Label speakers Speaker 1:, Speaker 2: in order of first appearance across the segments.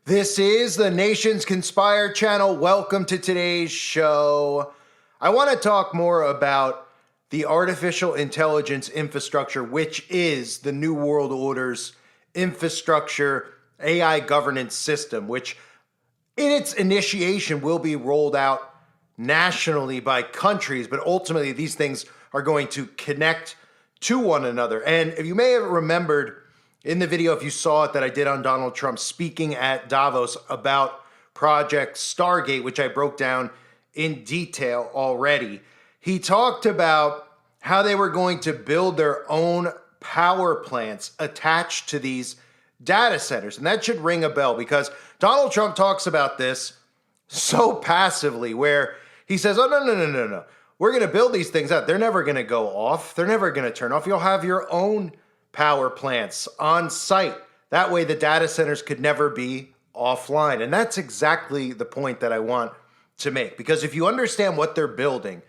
Speaker 1: This is the Nations Conspire channel. Welcome to today's show. I want to talk more about the artificial intelligence infrastructure, which is the New World Order's infrastructure AI governance system, which in its initiation will be rolled out nationally by countries, but ultimately these things are going to connect to one another. And if you may have remembered in the video, if you saw it, that I did on Donald Trump speaking at Davos about Project Stargate, which I broke down in detail already, he talked about how they were going to build their own power plants attached to these data centers. And that should ring a bell because Donald Trump talks about this so passively, where he says, oh, no. We're going to build these things out. They're never going to go off. They're never going to turn off. You'll have your own power plants on site. That way the data centers could never be offline. And that's exactly the point that I want to make. Because if you understand what they're building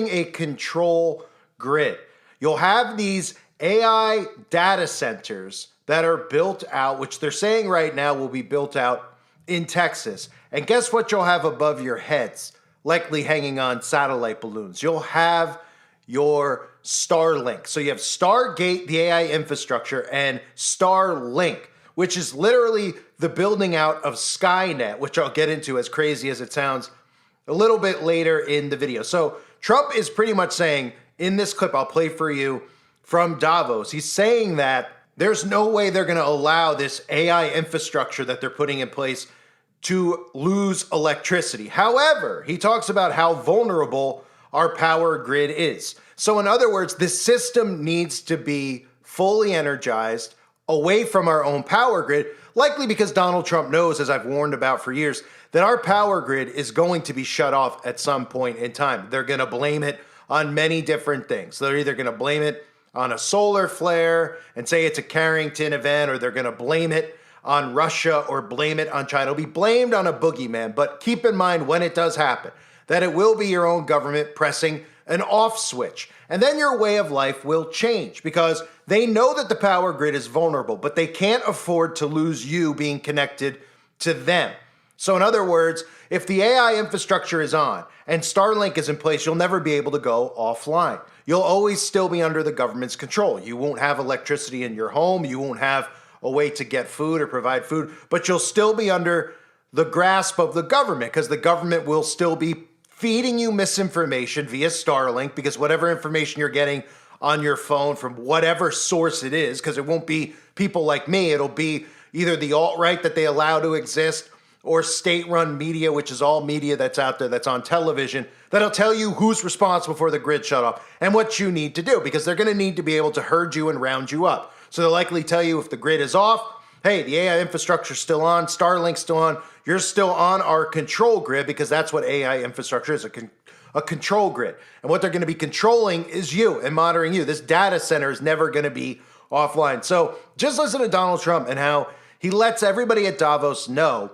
Speaker 1: a control grid. You'll have these AI data centers that are built out, which they're saying right now will be built out in Texas. And guess what you'll have above your heads, likely hanging on satellite balloons? You'll have your Starlink. So you have Stargate, the AI infrastructure, and Starlink, which is literally the building out of Skynet, which I'll get into, as crazy as it sounds, a little bit later in the video. So Trump is pretty much saying, in this clip I'll play for you from Davos, he's saying that there's no way they're going to allow this AI infrastructure that they're putting in place to lose electricity. However, he talks about how vulnerable our power grid is. So in other words, this system needs to be fully energized away from our own power grid, likely because Donald Trump knows, as I've warned about for years, that our power grid is going to be shut off at some point in time. They're going to blame it on many different things. They're either going to blame it on a solar flare and say it's a Carrington event, or they're going to blame it on Russia or blame it on China. It'll be blamed on a boogeyman, but keep in mind when it does happen, that it will be your own government pressing an off switch. And then your way of life will change because they know that the power grid is vulnerable, but they can't afford to lose you being connected to them. So in other words, if the AI infrastructure is on and Starlink is in place, you'll never be able to go offline. You'll always still be under the government's control. You won't have electricity in your home. You won't have a way to get food or provide food, but you'll still be under the grasp of the government because the government will still be feeding you misinformation via Starlink, because whatever information you're getting on your phone from whatever source it is, because it won't be people like me, it'll be either the alt-right that they allow to exist or state-run media, which is all media that's out there, that's on television, that'll tell you who's responsible for the grid shut off and what you need to do, because they're going to need to be able to herd you and round you up. So they'll likely tell you if the grid is off, hey, the AI infrastructure's still on, Starlink's still on, you're still on our control grid, because that's what AI infrastructure is, a control grid. And what they're going to be controlling is you and monitoring you. This data center is never going to be offline. So just listen to Donald Trump and how he lets everybody at Davos know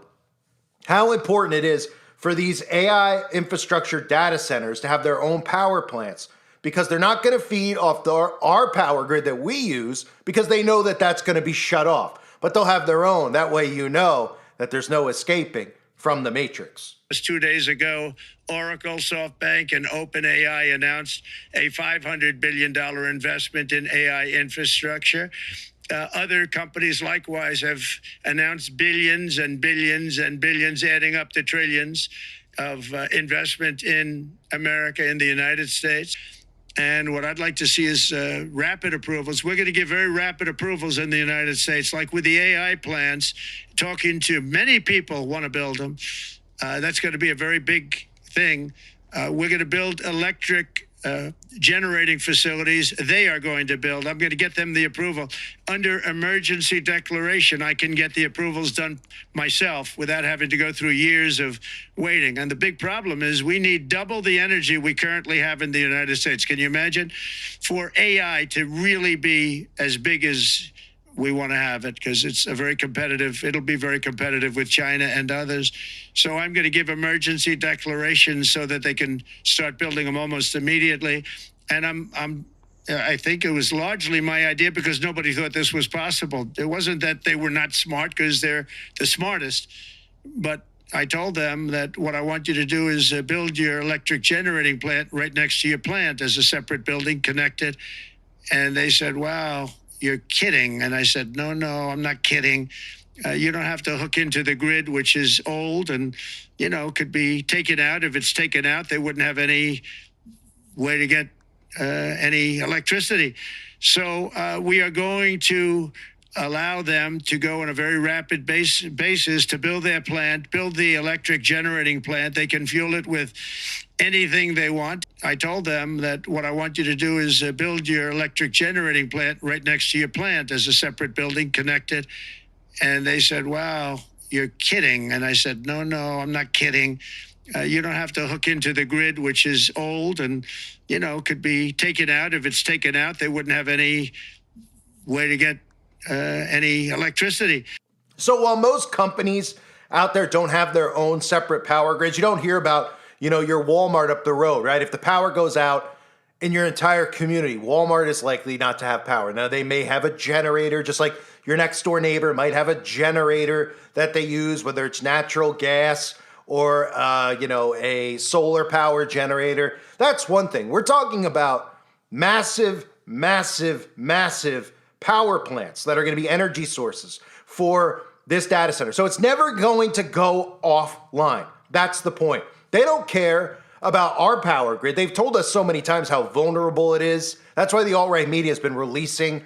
Speaker 1: how important it is for these AI infrastructure data centers to have their own power plants, because they're not going to feed off our power grid that we use, because they know that that's going to be shut off. But they'll have their own. That way you know that there's no escaping from the matrix.
Speaker 2: Just 2 days ago, Oracle, SoftBank, and OpenAI announced a $500 billion investment in AI infrastructure. Other companies likewise have announced billions and billions and billions, adding up to trillions of investment in America, in the United States. And what I'd like to see is rapid approvals. We're going to give very rapid approvals in the United States, like with the AI plants, talking to many people want to build them. That's going to be a very big thing. We're going to build electric generating facilities. They are going to build. I'm going to get them the approval. Under emergency declaration, I can get the approvals done myself without having to go through years of waiting. And the big problem is we need double the energy we currently have in the United States. Can you imagine? For AI to really be as big as we want to have it, because it's a very competitive, it'll be very competitive with China and others. So I'm going to give emergency declarations so that they can start building them almost immediately. And I'm I think it was largely my idea because nobody thought this was possible. It wasn't that they were not smart because they're the smartest, but I told them that what I want you to do is build your electric generating plant right next to your plant as a separate building connected. And they said, wow, you're kidding. And I said, no, I'm not kidding. You don't have to hook into the grid, which is old and, could be taken out. If it's taken out, they wouldn't have any way to get any electricity. So we are going to allow them to go on a very rapid basis to build their plant, build the electric generating plant. They can fuel it with anything they want. I told them that what I want you to do is build your electric generating plant right next to your plant as a separate building connected. And they said, wow, you're kidding. And I said, no, I'm not kidding. You don't have to hook into the grid, which is old and, could be taken out. If it's taken out, they wouldn't have any way to get any electricity.
Speaker 1: So while most companies out there don't have their own separate power grids, you don't hear about, your Walmart up the road, right? If the power goes out in your entire community, Walmart is likely not to have power. Now, they may have a generator, just like your next door neighbor might have a generator that they use, whether it's natural gas or, a solar power generator. That's one thing. We're talking about massive power plants that are going to be energy sources for this data center. So it's never going to go offline. That's the point. They don't care about our power grid. They've told us so many times how vulnerable it is. That's why the alt-right media has been releasing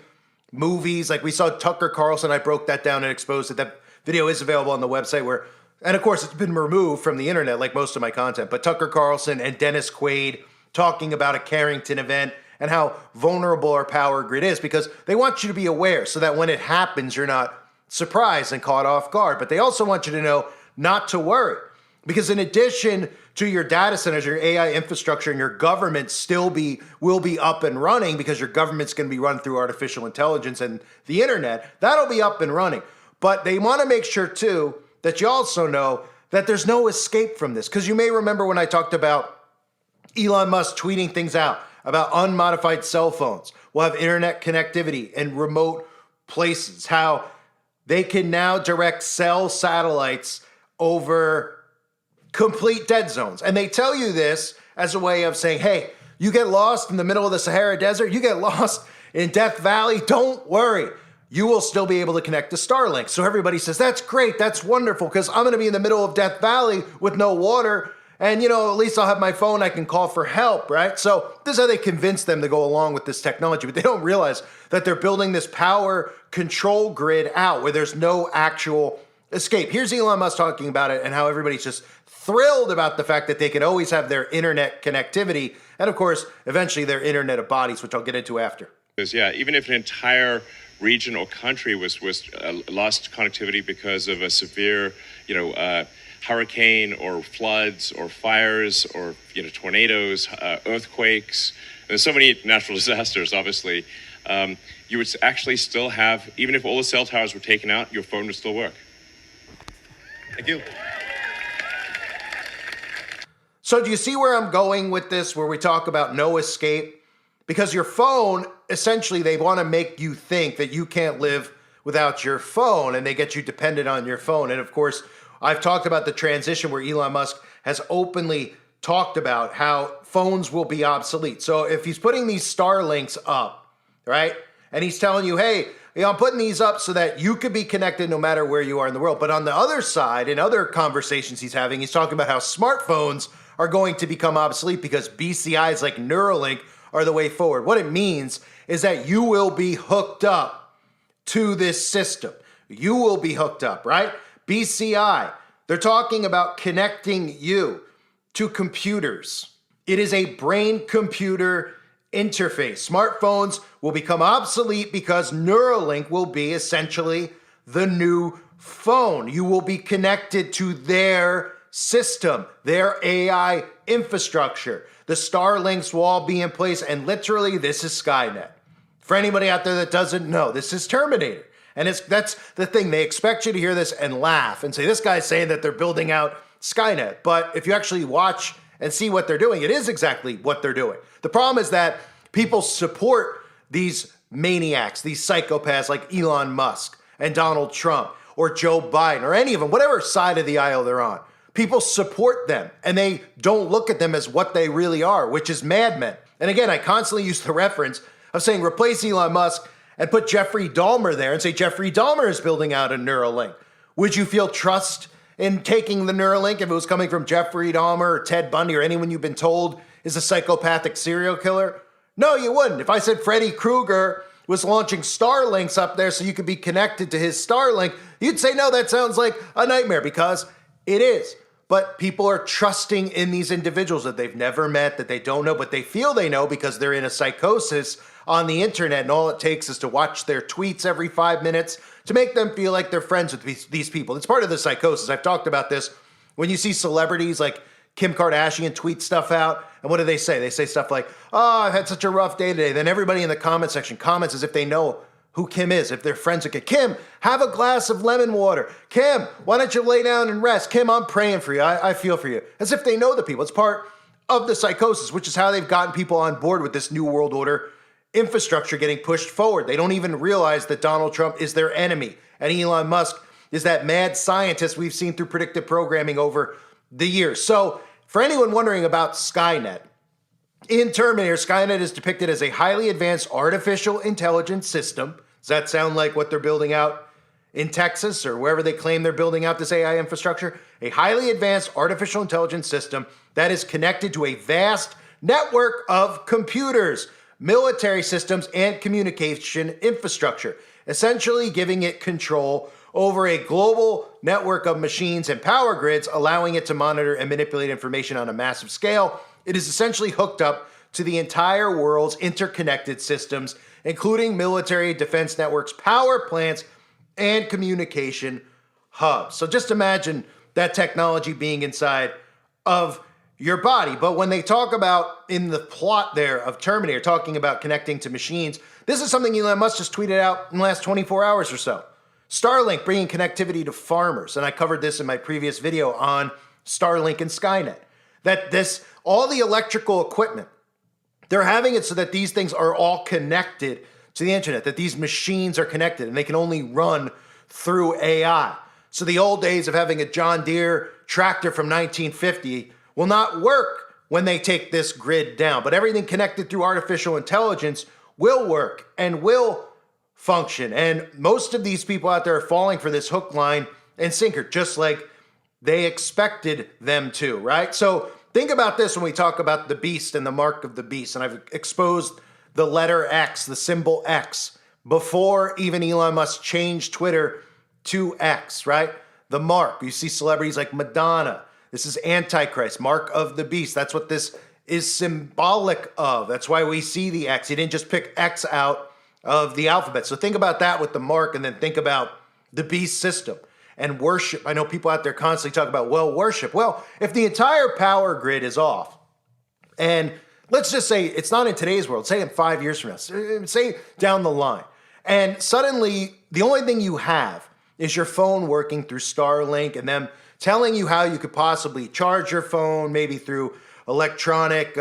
Speaker 1: movies. Like we saw Tucker Carlson. I broke that down and exposed it. That video is available on the website and of course it's been removed from the internet like most of my content, but Tucker Carlson and Dennis Quaid talking about a Carrington event and how vulnerable our power grid is, because they want you to be aware so that when it happens, you're not surprised and caught off guard. But they also want you to know not to worry, because in addition to your data centers, your AI infrastructure, and your government will be up and running, because your government's going to be run through artificial intelligence and the internet. That'll be up and running. But they want to make sure too that you also know that there's no escape from this. Because you may remember when I talked about Elon Musk tweeting things out about unmodified cell phones will have internet connectivity in remote places, how they can now direct cell satellites over complete dead zones. And they tell you this as a way of saying, hey, you get lost in the middle of the Sahara Desert, you get lost in Death Valley, don't worry. You will still be able to connect to Starlink. So everybody says, that's great, that's wonderful, because I'm going to be in the middle of Death Valley with no water, and, at least I'll have my phone, I can call for help, right? So this is how they convince them to go along with this technology, but they don't realize that they're building this power control grid out where there's no actual escape. Here's Elon Musk talking about it and how everybody's just thrilled about the fact that they can always have their internet connectivity, and of course, eventually their internet of bodies, which I'll get into after.
Speaker 3: Yeah, even if an entire region or country was lost connectivity because of a severe, hurricane or floods or fires or tornadoes, earthquakes. There's so many natural disasters, obviously. You would actually still have, even if all the cell towers were taken out, your phone would still work. Thank you.
Speaker 1: So do you see where I'm going with this, where we talk about no escape? Because your phone, essentially, they want to make you think that you can't live without your phone, and they get you dependent on your phone. And of course, I've talked about the transition where Elon Musk has openly talked about how phones will be obsolete. So if he's putting these Starlinks up, right, and he's telling you, hey, I'm putting these up so that you could be connected no matter where you are in the world. But on the other side, in other conversations he's having, he's talking about how smartphones are going to become obsolete because BCIs like Neuralink are the way forward. What it means is that you will be hooked up to this system. You will be hooked up, right? BCI, they're talking about connecting you to computers. It is a brain-computer interface. Smartphones will become obsolete because Neuralink will be essentially the new phone. You will be connected to their system, their AI infrastructure. The Starlinks will all be in place, and literally, this is Skynet. For anybody out there that doesn't know, this is Terminator. And that's the thing. They expect you to hear this and laugh and say, this guy's saying that they're building out Skynet. But if you actually watch and see what they're doing, it is exactly what they're doing. The problem is that People support these maniacs, these psychopaths like Elon Musk and Donald Trump or Joe Biden or any of them, whatever side of the aisle they're on. People support them and they don't look at them as what they really are, which is madmen. And again, I constantly use the reference of saying replace Elon Musk and put Jeffrey Dahmer there and say Jeffrey Dahmer is building out a Neuralink. Would you feel trust in taking the Neuralink if it was coming from Jeffrey Dahmer or Ted Bundy or anyone you've been told is a psychopathic serial killer? No, you wouldn't. If I said Freddy Krueger was launching Starlinks up there so you could be connected to his Starlink, you'd say, no, that sounds like a nightmare, because it is. But people are trusting in these individuals that they've never met, that they don't know, but they feel they know because they're in a psychosis on the internet, and all it takes is to watch their tweets every 5 minutes to make them feel like they're friends with these people. It's part of the psychosis. I've talked about this. When you see celebrities like Kim Kardashian tweet stuff out, and what do they say? They say stuff like, oh, I've had such a rough day today. Then everybody in the comment section comments as if they know who Kim is, if they're friends with Kim. Have a glass of lemon water. Kim, why don't you lay down and rest? Kim, I'm praying for you. I feel for you. As if they know the people. It's part of the psychosis, which is how they've gotten people on board with this new world order infrastructure getting pushed forward. They don't even realize that Donald Trump is their enemy, and Elon Musk is that mad scientist we've seen through predictive programming over the years. So for anyone wondering about Skynet, in Terminator, Skynet is depicted as a highly advanced artificial intelligence system. Does that sound like what they're building out in Texas or wherever they claim they're building out this AI infrastructure? A highly advanced artificial intelligence system that is connected to a vast network of computers, military systems, and communication infrastructure, essentially giving it control over a global network of machines and power grids, allowing it to monitor and manipulate information on a massive scale. It is essentially hooked up to the entire world's interconnected systems, including military defense networks, power plants, and communication hubs. So just imagine that technology being inside of your body. But when they talk about in the plot there of Terminator, talking about connecting to machines, this is something Elon Musk just tweeted out in the last 24 hours or so. Starlink bringing connectivity to farmers. And I covered this in my previous video on Starlink and Skynet. That all the electrical equipment, they're having it so that these things are all connected to the internet, that these machines are connected and they can only run through AI. So the old days of having a John Deere tractor from 1950 will not work when they take this grid down. But everything connected through artificial intelligence will work and will function. And most of these people out there are falling for this hook, line, and sinker, just like they expected them to, right? So think about this when we talk about the beast and the mark of the beast. And I've exposed the letter X, the symbol X, before even Elon Musk changed Twitter to X, right? The mark. You see celebrities like Madonna. This is Antichrist, mark of the beast. That's what this is symbolic of. That's why we see the X. He didn't just pick X out of the alphabet. So think about that with the mark, and then think about the beast system. And worship. I know people out there constantly talk about, well, worship. Well, if the entire power grid is off, and let's just say it's not in today's world, say in 5 years from now, say down the line, and suddenly the only thing you have is your phone working through Starlink and them telling you how you could possibly charge your phone, maybe through electronic,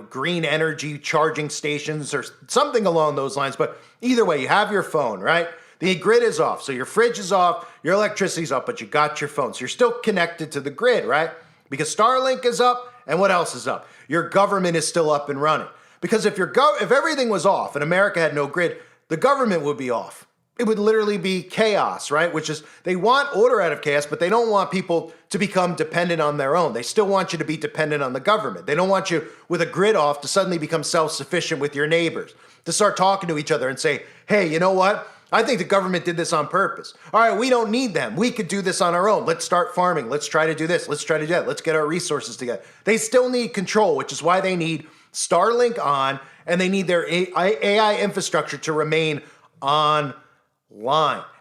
Speaker 1: green energy charging stations or something along those lines. But either way, you have your phone, right? The grid is off. So your fridge is off, your electricity's off, but you got your phone. So you're still connected to the grid, right? Because Starlink is up, and what else is up? Your government is still up and running. Because if everything was off and America had no grid, the government would be off. It would literally be chaos, right? Which is, they want order out of chaos, but they don't want people to become dependent on their own. They still want you to be dependent on the government. They don't want you, with a grid off, to suddenly become self-sufficient with your neighbors, to start talking to each other and say, hey, you know what? I think the government did this on purpose. All right, we don't need them. We could do this on our own. Let's start farming. Let's try to do this. Let's try to do that. Let's get our resources together. They still need control, which is why they need Starlink on, and they need their AI infrastructure to remain online.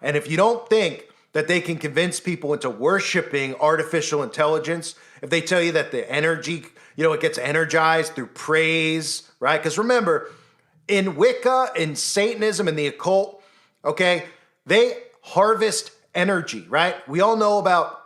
Speaker 1: And if you don't think that they can convince people into worshiping artificial intelligence, if they tell you that the energy, it gets energized through praise, right? Because remember, in Wicca, in Satanism, in the occult, okay, they harvest energy, right? We all know about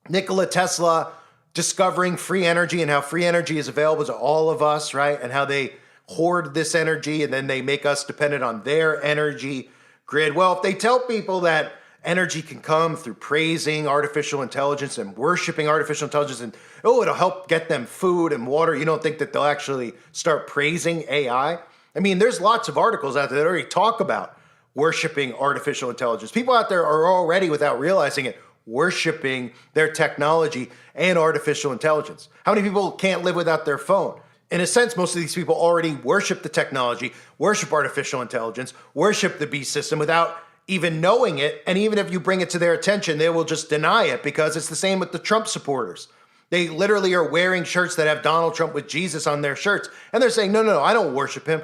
Speaker 1: Nikola Tesla discovering free energy and how free energy is available to all of us, right? And how they hoard this energy and then they make us dependent on their energy grid. Well, if they tell people that energy can come through praising artificial intelligence and worshiping artificial intelligence and, oh, it'll help get them food and water, you don't think that they'll actually start praising AI? I mean, there's lots of articles out there that already talk about worshiping artificial intelligence. People out there are already, without realizing it, worshiping their technology and artificial intelligence. How many people can't live without their phone? In a sense, most of these people already worship the technology, worship artificial intelligence, worship the beast system without even knowing it. And even if you bring it to their attention, they will just deny it, because it's the same with the Trump supporters. They literally are wearing shirts that have Donald Trump with Jesus on their shirts. And they're saying, no, I don't worship him.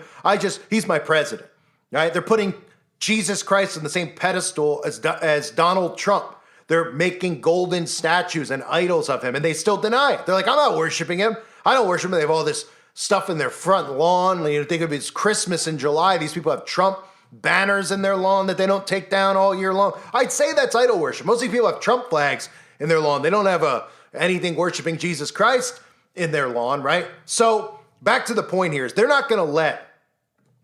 Speaker 1: He's my president, right? They're putting Jesus Christ on the same pedestal as Donald Trump. They're making golden statues and idols of him, and they still deny it. They're like, I'm not worshiping him. I don't worship him. They have all this stuff in their front lawn. You know, think of it as Christmas in July. These people have Trump banners in their lawn that they don't take down all year long. I'd say that's idol worship. Most of these people have Trump flags in their lawn. They don't have anything worshiping Jesus Christ in their lawn, right? So back to the point here is they're not going to let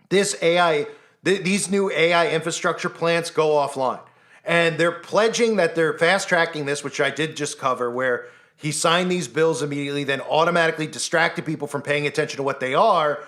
Speaker 1: this AI, these new AI infrastructure plants go offline. And they're pledging that they're fast tracking this, which I did just cover, where he signed these bills immediately, then automatically distracted people from paying attention to what they are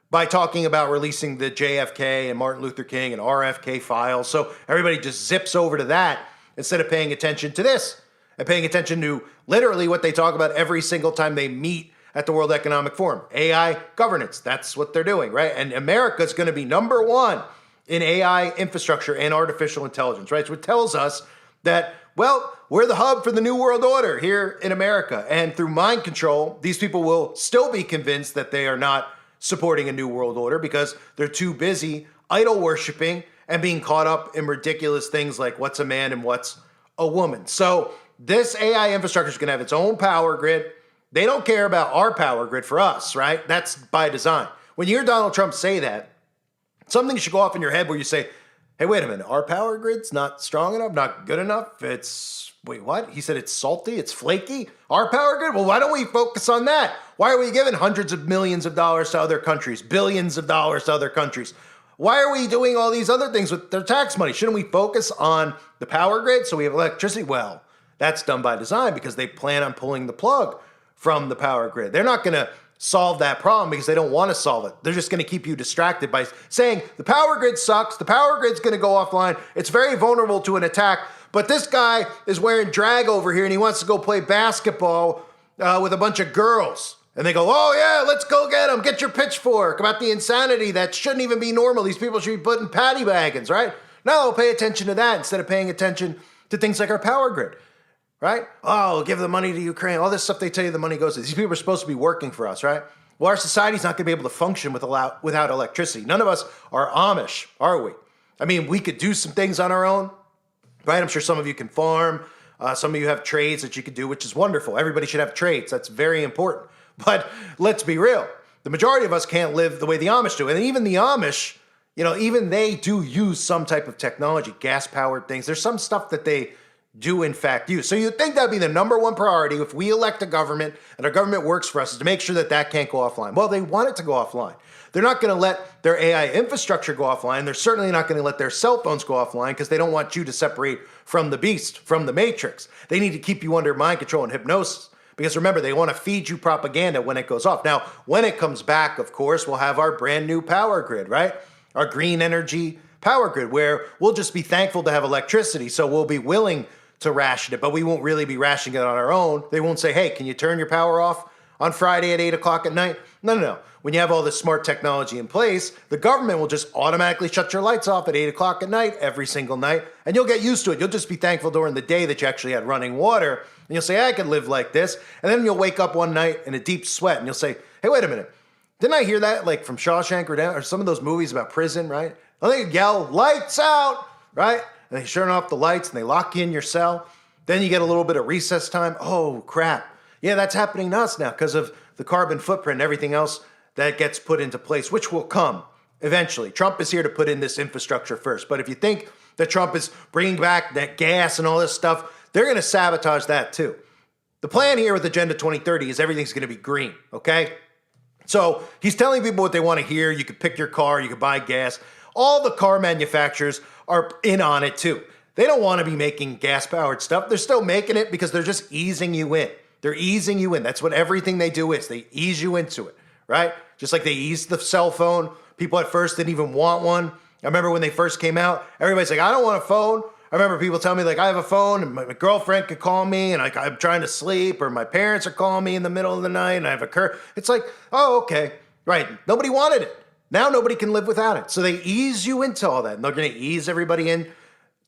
Speaker 1: by talking about releasing the JFK and Martin Luther King and RFK files. So everybody just zips over to that instead of paying attention to this and paying attention to literally what they talk about every single time they meet at the World Economic Forum. AI governance, that's what they're doing, right? And America's going to be number one in AI infrastructure and artificial intelligence, right? So it tells us that, well, we're the hub for the New World Order here in America. And through mind control, these people will still be convinced that they are not supporting a New World Order because they're too busy idol worshiping and being caught up in ridiculous things like what's a man and what's a woman. So this AI infrastructure is going to have its own power grid. They don't care about our power grid for us, right? That's by design. When you hear Donald Trump say that, something should go off in your head where you say, hey, wait a minute, our power grid's not strong enough, not good enough. Wait, what? He said it's salty, it's flaky? Our power grid? Well, why don't we focus on that? Why are we giving hundreds of millions of dollars to other countries, billions of dollars to other countries? Why are we doing all these other things with their tax money? Shouldn't we focus on the power grid so we have electricity? Well, that's done by design because they plan on pulling the plug from the power grid. They're not going to solve that problem because they don't want to solve it. They're just going to keep you distracted by saying the power grid sucks, the power grid's going to go offline, it's very vulnerable to an attack, but this guy is wearing drag over here and he wants to go play basketball with a bunch of girls. And they go, oh yeah, let's go get him, get your pitchfork about the insanity that shouldn't even be normal. These people should be put in paddy wagons, right? No, pay attention to that instead of paying attention to things like our power grid. Right? Oh, give the money to Ukraine. All this stuff they tell you the money goes to. These people are supposed to be working for us, right? Well, our society's not going to be able to function without electricity. None of us are Amish, are we? I mean, we could do some things on our own, right? I'm sure some of you can farm. Some of you have trades that you could do, which is wonderful. Everybody should have trades. That's very important. But let's be real. The majority of us can't live the way the Amish do. And even the Amish, even they do use some type of technology, gas-powered things. There's some stuff that they do in fact use. So you'd think that'd be the number one priority if we elect a government and our government works for us is to make sure that that can't go offline. Well, they want it to go offline. They're not going to let their AI infrastructure go offline. They're certainly not going to let their cell phones go offline because they don't want you to separate from the beast, from the matrix. They need to keep you under mind control and hypnosis because remember, they want to feed you propaganda when it goes off. Now, when it comes back, of course, we'll have our brand new power grid, right? Our green energy power grid where we'll just be thankful to have electricity. So we'll be willing to ration it, but we won't really be rationing it on our own. They won't say, hey, can you turn your power off on Friday at 8 o'clock at night? No. When you have all this smart technology in place, the government will just automatically shut your lights off at 8 o'clock at night every single night, and you'll get used to it. You'll just be thankful during the day that you actually had running water, and you'll say, I can live like this, and then you'll wake up one night in a deep sweat, and you'll say, hey, wait a minute. Didn't I hear that like from Shawshank or some of those movies about prison, right? They yell, lights out, right? And they turn off the lights and they lock you in your cell. Then you get a little bit of recess time. Oh, crap. Yeah, that's happening to us now because of the carbon footprint and everything else that gets put into place, which will come eventually. Trump is here to put in this infrastructure first. But if you think that Trump is bringing back that gas and all this stuff, they're going to sabotage that too. The plan here with Agenda 2030 is everything's going to be green, okay? So he's telling people what they want to hear. You could pick your car, you could buy gas. All the car manufacturers are in on it too. They don't want to be making gas-powered stuff. They're still making it because they're just easing you in. They're easing you in. That's what everything they do is. They ease you into it, right? Just like they eased the cell phone. People at first didn't even want one. I remember when they first came out, everybody's like, I don't want a phone. I remember people telling me, like, I have a phone and my girlfriend could call me and I'm trying to sleep, or my parents are calling me in the middle of the night and I have a It's like, oh, okay. Right. Nobody wanted it. Now nobody can live without it. So they ease you into all that. And they're going to ease everybody in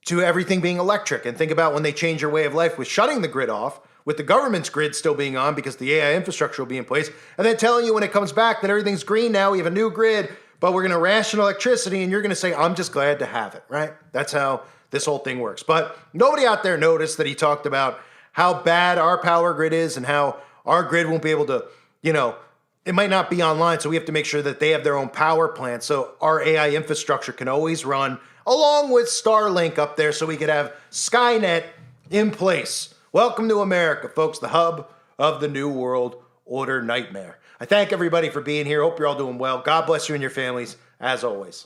Speaker 1: to everything being electric. And think about when they change your way of life with shutting the grid off, with the government's grid still being on because the AI infrastructure will be in place, and then telling you when it comes back that everything's green now, we have a new grid, but we're going to ration electricity, and you're going to say, I'm just glad to have it, right? That's how this whole thing works. But nobody out there noticed that he talked about how bad our power grid is and how our grid won't be able to, it might not be online, so we have to make sure that they have their own power plant so our AI infrastructure can always run along with Starlink up there so we could have Skynet in place. Welcome to America, folks, the hub of the New World Order nightmare. I thank everybody for being here. Hope you're all doing well. God bless you and your families, as always.